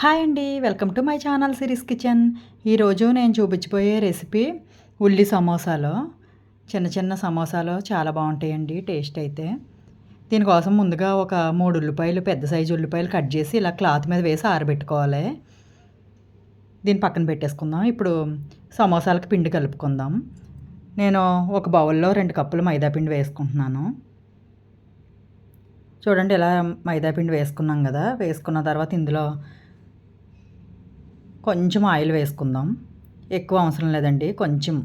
Hi అండి. Welcome to my channel series kitchen. ఈరోజు నేను చూపించబోయే రెసిపీ ఉల్లి సమోసాలు. చిన్న చిన్న సమోసాలు చాలా బాగుంటాయండి టేస్ట్ అయితే. దీనికోసం ముందుగా ఒక 3 ఉల్లిపాయలు, పెద్ద సైజు ఉల్లిపాయలు కట్ చేసి ఇలా క్లాత్ మీద వేసి ఆరబెట్టుకోవాలి. దీన్ని పక్కన పెట్టేసుకుందాం. ఇప్పుడు సమోసాలకు పిండి కలుపుకుందాం. నేను ఒక బౌల్లో 2 కప్పులు మైదా పిండి వేసుకుంటున్నాను. చూడండి, ఇలా మైదా పిండి వేసుకున్నాం కదా. వేసుకున్న తర్వాత ఇందులో కొంచెం ఆయిల్ వేసుకుందాం. ఎక్కువ అవసరం లేదండి, కొంచెం.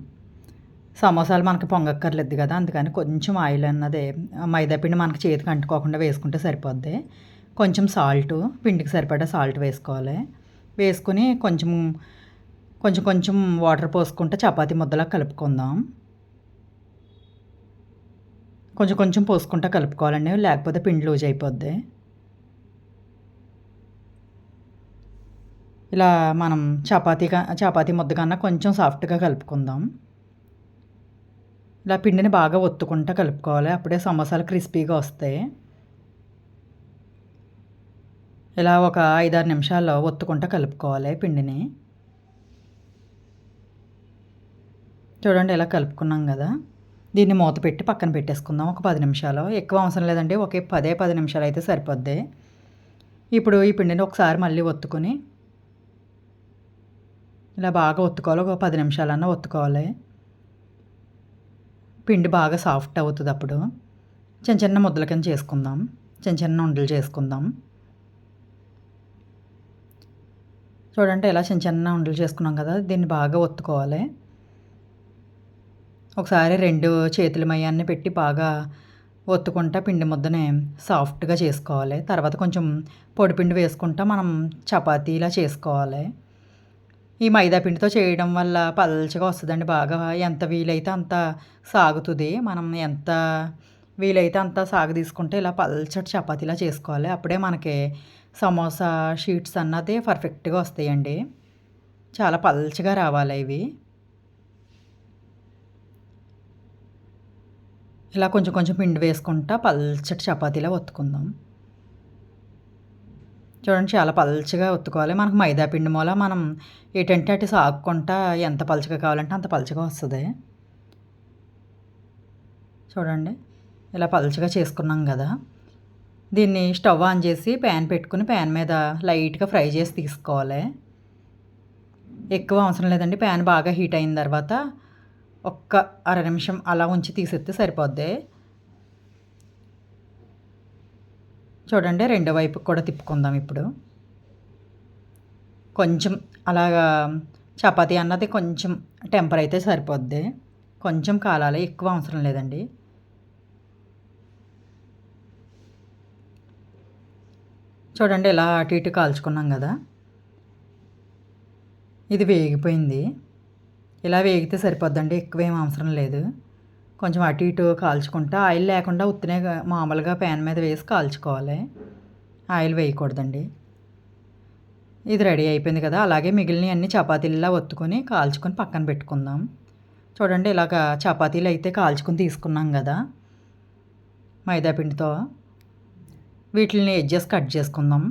సమోసాలు మనకి పొంగక్కర్లేదు కదా, అందుకని కొంచెం ఆయిల్ అన్నదే మైదాపిండి మనకి చేతికి అంటుకోకుండా వేసుకుంటే సరిపోద్ది. కొంచెం సాల్టు, పిండికి సరిపడా సాల్ట్ వేసుకోవాలి. వేసుకుని కొంచెం కొంచెం కొంచెం వాటర్ పోసుకుంటే చపాతీ ముద్దలా కలుపుకుందాం. కొంచెం కొంచెం పోసుకుంటా కలుపుకోవాలండి, లేకపోతే పిండి లూజ్ అయిపోద్ది. ఇలా మనం చపాతీ ముద్ద కన్నా కొంచెం సాఫ్ట్గా కలుపుకుందాం. ఇలా పిండిని బాగా ఒత్తుకుంటా కలుపుకోవాలి, అప్పుడే సమోసాలు క్రిస్పీగా వస్తాయి. ఇలా ఒక 5-6 నిమిషాల్లో ఒత్తుకుంటా కలుపుకోవాలి పిండిని. చూడండి, ఇలా కలుపుకున్నాం కదా. దీన్ని మూత పెట్టి పక్కన పెట్టేసుకుందాం ఒక 10 నిమిషాలు. ఎక్కువ అవసరం లేదండి, ఒకే 10 నిమిషాలు అయితే సరిపోద్ది. ఇప్పుడు ఈ పిండిని ఒకసారి మళ్ళీ ఒత్తుకొని ఇలా బాగా ఒత్తుకోవాలి. ఒక 10 నిమిషాలన్నా ఒత్తుకోవాలి. పిండి బాగా సాఫ్ట్ అవుతుంది. అప్పుడు చిన్న చిన్న ముద్దల కింద చేసుకుందాం, చిన్న చిన్న ఉండలు చేసుకుందాం. చూడండి, ఇలా చిన్న చిన్న ఉండలు చేసుకున్నాం కదా. దీన్ని బాగా ఒత్తుకోవాలి. ఒకసారి 2 చేతుల మయాన్ని పెట్టి బాగా ఒత్తుకుంటా పిండి ముద్దని సాఫ్ట్గా చేసుకోవాలి. తర్వాత కొంచెం పొడిపిండి వేసుకుంటా మనం చపాతీలా చేసుకోవాలి. ఈ మైదా పిండితో చేయడం వల్ల పల్చగా వస్తుందండి. బాగా ఎంత వీలైతే అంత సాగుతుంది. మనం ఎంత వీలైతే అంత సాగు తీసుకుంటే ఇలా పల్చటి చపాతీలా చేసుకోవాలి. అప్పుడే మనకి సమోసా షీట్స్ అన్నది పర్ఫెక్ట్గా వస్తాయండి. చాలా పల్చగా రావాలి ఇవి. ఇలా కొంచెం కొంచెం పిండి వేసుకుంటా పల్చటి చపాతీలా ఒత్తుకుందాం. చూడండి, చాలా పల్చగా ఒత్తుకోవాలి. మనకు మైదా పిండి మూల మనం ఎటంటే అటు సాగుకుంటా ఎంత పలచగా కావాలంటే అంత పలచగా వస్తుంది. చూడండి, ఇలా పలచగా చేసుకున్నాం కదా. దీన్ని స్టవ్ ఆన్ చేసి ప్యాన్ పెట్టుకుని ప్యాన్ మీద లైట్గా ఫ్రై చేసి తీసుకోవాలి. ఎక్కువ అవసరం లేదండి. ప్యాన్ బాగా హీట్ అయిన తర్వాత ఒక్క 1/2 నిమిషం అలా ఉంచి తీసేస్తే సరిపోద్ది. చూడండి, రెండో వైపుకి కూడా తిప్పుకుందాం. ఇప్పుడు కొంచెం అలాగా చపాతీ అన్నది కొంచెం టెంపర్ అయితే సరిపోద్ది. కొంచెం కాలాలి, ఎక్కువ అవసరం లేదండి. చూడండి, ఇలా అటు ఇటు కాల్చుకున్నాం కదా. ఇది వేగిపోయింది. ఇలా వేగితే సరిపోద్దండి, ఎక్కువేం అవసరం లేదు. కొంచెం అటు ఇటు కాల్చుకుంటా ఆయిల్ లేకుండా ఉత్తినే మామూలుగా ప్యాన్ మీద వేసి కాల్చుకోవాలి. ఆయిల్ వేయకూడదండి. ఇది రెడీ అయిపోయింది కదా. అలాగే మిగిలిన అన్ని చపాతీలా ఒత్తుకొని కాల్చుకొని పక్కన పెట్టుకుందాం. చూడండి, ఇలాగ చపాతీలు అయితే కాల్చుకొని తీసుకున్నాం కదా మైదాపిండితో. వీటిని ఎడ్జెస్ కట్ చేసుకుందాం,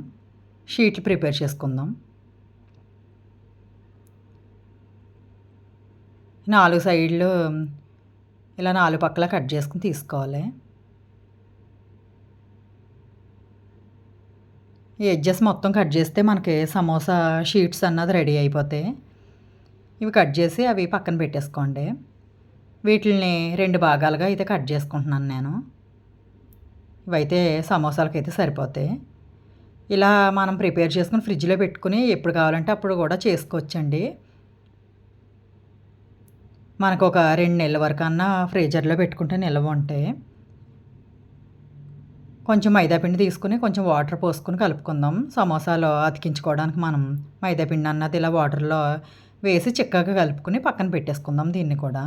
షీట్లు ప్రిపేర్ చేసుకుందాం. 4 సైడ్లు ఇలా 4 పక్కల కట్ చేసుకుని తీసుకోవాలి. ఈ ఎడ్జెస్ మొత్తం కట్ చేస్తే మనకి సమోసా షీట్స్ అన్నది రెడీ అయిపోతాయి. ఇవి కట్ చేసి అవి పక్కన పెట్టేసుకోండి. వీటిని 2 భాగాలుగా అయితే కట్ చేసుకుంటున్నాను నేను. ఇవైతే సమోసాలకైతే సరిపోతాయి. ఇలా మనం ప్రిపేర్ చేసుకుని ఫ్రిడ్జ్లో పెట్టుకుని ఎప్పుడు కావాలంటే అప్పుడు కూడా చేసుకోవచ్చండి. మనకు ఒక 2 నెలల వరకు అన్నా ఫ్రీజర్లో పెట్టుకుంటే నిల్వ ఉంటాయి. కొంచెం మైదాపిండి తీసుకుని కొంచెం వాటర్ పోసుకొని కలుపుకుందాం. సమోసాలో అతికించుకోవడానికి మనం మైదాపిండి అన్నది ఇలా వాటర్లో వేసి చిక్కగా కలుపుకొని పక్కన పెట్టేసుకుందాం. దీన్ని కూడా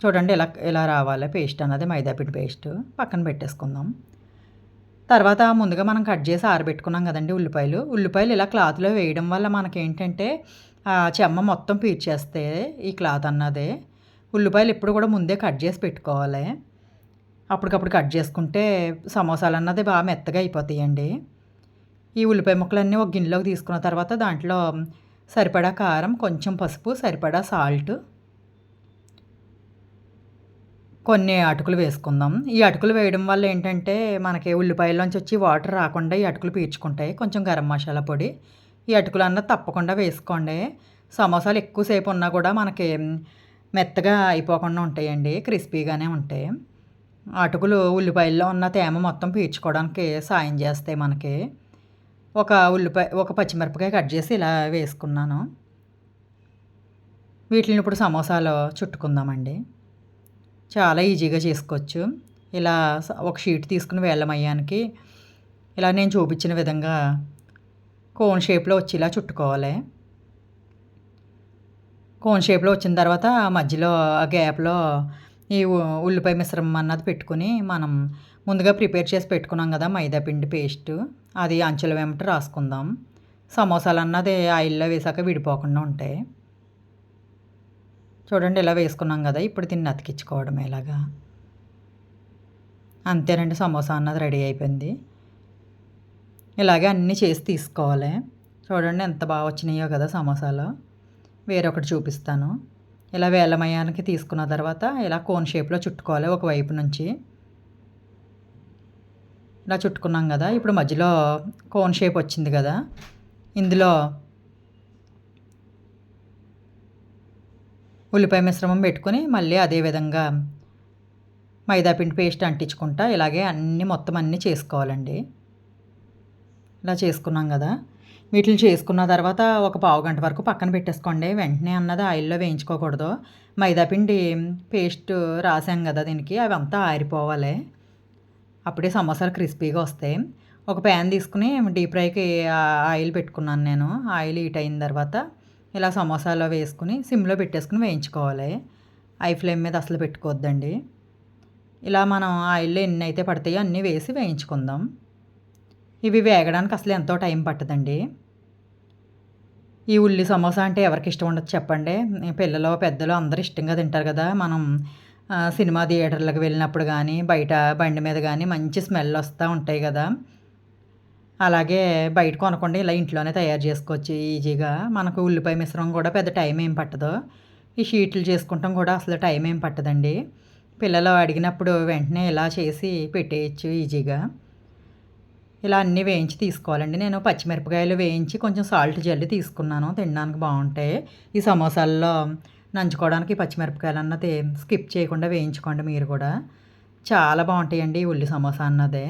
చూడండి, ఇలా ఇలా రావాలి పేస్ట్ అన్నది, మైదాపిండి పేస్ట్ పక్కన పెట్టేసుకుందాం. తర్వాత ముందుగా మనం కట్ చేసి ఆరబెట్టుకున్నాం కదండి ఉల్లిపాయలు ఇలా క్లాత్లో వేయడం వల్ల మనకేంటంటే చెమ్మ మొత్తం పీల్చేస్తే ఈ క్లాత్ అన్నది. ఉల్లిపాయలు ఎప్పుడు కూడా ముందే కట్ చేసి పెట్టుకోవాలి. అప్పటికప్పుడు కట్ చేసుకుంటే సమోసాలు అన్నది బాగా మెత్తగా అయిపోతాయండి. ఈ ఉల్లిపాయ ముక్కలన్నీ ఒక గిన్నెలోకి తీసుకున్న తర్వాత దాంట్లో సరిపడా కారం, కొంచెం పసుపు, సరిపడా సాల్ట్, కొన్ని అటుకులు వేసుకుందాం. ఈ అటుకులు వేయడం వల్ల ఏంటంటే మనకి ఉల్లిపాయల్లోంచి వచ్చి వాటర్ రాకుండా ఈ అటుకులు పీల్చుకుంటాయి. కొంచెం గరం మసాలా పొడి, ఈ అటుకులు అన్నది తప్పకుండా వేసుకోండి. సమోసాలు ఎక్కువసేపు ఉన్నా కూడా మనకి మెత్తగా అయిపోకుండా ఉంటాయండి, క్రిస్పీగానే ఉంటాయి. అటుకులు ఉల్లిపాయల్లో ఉన్న తేమ మొత్తం పీల్చుకోవడానికి సాయం చేస్తాయి మనకి. ఒక పచ్చిమిరపకాయ కట్ చేసి ఇలా వేసుకున్నాను. వీటిని ఇప్పుడు సమోసాలు చుట్టుకుందామండి. చాలా ఈజీగా చేసుకోవచ్చు. ఇలా ఒక షీట్ తీసుకుని వేళ్ళమయ్యానికి ఇలా నేను చూపించిన విధంగా కోన్ షేప్లో వచ్చేలా చుట్టుకోవాలి. కోన్ షేప్లో వచ్చిన తర్వాత మధ్యలో ఆ గ్యాప్లో ఈ ఉల్లిపాయ మిశ్రమం అన్నది పెట్టుకుని మనం ముందుగా ప్రిపేర్ చేసి పెట్టుకున్నాం కదా మైదా పిండి పేస్ట్, అది అంచుల వెంబట రాసుకుందాం. సమోసాలు అన్నది ఆయిల్లో వేసాక విడిపోకుండా ఉంటాయి. చూడండి ఇలా వేసుకున్నాం కదా, ఇప్పుడు దీన్ని అతికించుకోవడం ఇలాగా. అంతేనండి, సమోసా అన్నది రెడీ అయిపోయింది. ఇలాగే అన్నీ చేసి తీసుకోవాలి. చూడండి ఎంత బాగా వచ్చినాయో కదా సమోసాలు. వేరొకటి చూపిస్తాను. ఇలా వేలమయానికి తీసుకున్న తర్వాత ఇలా కోన్ షేప్లో చుట్టుకోవాలి ఒకవైపు నుంచి. ఇలా చుట్టుకున్నాం కదా, ఇప్పుడు మధ్యలో కోన్ షేప్ వచ్చింది కదా, ఇందులో ఉల్లిపాయ మిశ్రమం పెట్టుకొని మళ్ళీ అదే విధంగా మైదాపిండి పేస్ట్ అంటించుకుంటా ఇలాగే మొత్తం అన్నీ చేసుకోవాలండి. ఇలా చేసుకున్నాం కదా, వీటిని చేసుకున్న తర్వాత ఒక పావుగంట వరకు పక్కన పెట్టేసుకోండి. వెంటనే అన్నది ఆయిల్లో వేయించుకోకూడదు. మైదాపిండి పేస్ట్ రాసాం కదా దీనికి, అవి అంతా ఆరిపోవాలి. అప్పుడే సమోసాలు క్రిస్పీగా వస్తాయి. ఒక ప్యాన్ తీసుకుని డీప్ ఫ్రైకి ఆయిల్ పెట్టుకున్నాను నేను. ఆయిల్ హీట్ అయిన తర్వాత ఇలా సమోసాలో వేసుకుని సిమ్లో పెట్టేసుకుని వేయించుకోవాలి. హై ఫ్లేమ్ మీద అసలు పెట్టుకోవద్దండి. ఇలా మనం ఆయిల్లో ఎన్ని అయితే పడతాయో అన్నీ వేసి వేయించుకుందాం. ఇవి వేగడానికి అసలు ఎంతో టైం పట్టదండి. ఈ ఉల్లి సమోసా అంటే ఎవరికి ఇష్టం ఉండదు చెప్పండి. పిల్లలు పెద్దలు అందరూ ఇష్టంగా తింటారు కదా. మనం సినిమా థియేటర్లకు వెళ్ళినప్పుడు కానీ బయట బండి మీద కానీ మంచి స్మెల్ వస్తూ ఉంటాయి కదా. అలాగే బయట కొనకుండా ఇలా ఇంట్లోనే తయారు చేసుకోవచ్చు ఈజీగా. మనకు ఉల్లిపాయ మిశ్రమం కూడా పెద్ద టైం ఏం పట్టదు. ఈ షీట్లు చేసుకుంటాం కూడా అసలు టైం ఏం పట్టదండి. పిల్లలు అడిగినప్పుడు వెంటనే ఇలా చేసి పెట్టేయచ్చు ఈజీగా. ఇలా అన్నీ వేయించి తీసుకోవాలండి. నేను పచ్చిమిరపకాయలు వేయించి కొంచెం సాల్ట్ జల్లి తీసుకున్నాను, తినడానికి బాగుంటాయి. ఈ సమోసాల్లో నంచుకోవడానికి పచ్చిమిరపకాయలు అన్నది స్కిప్ చేయకుండా వేయించుకోండి మీరు కూడా. చాలా బాగుంటాయండి ఈ ఉల్లి సమోసా అన్నదే.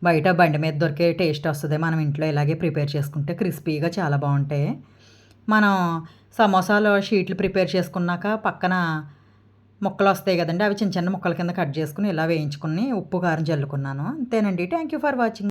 బయట బండి మీద దొరికే టేస్ట్ వస్తుంది. మనం ఇంట్లో ఇలాగే ప్రిపేర్ చేసుకుంటే క్రిస్పీగా చాలా బాగుంటాయి. మనం సమోసాలో షీట్లు ప్రిపేర్ చేసుకున్నాక పక్కన ముక్కలు వస్తాయి కదండి, అవి చిన్న చిన్న ముక్కల కింద కట్ చేసుకుని ఇలా వేయించుకుని ఉప్పు కారం జల్లుకున్నాను. అంతేనండి. Thank you for watching.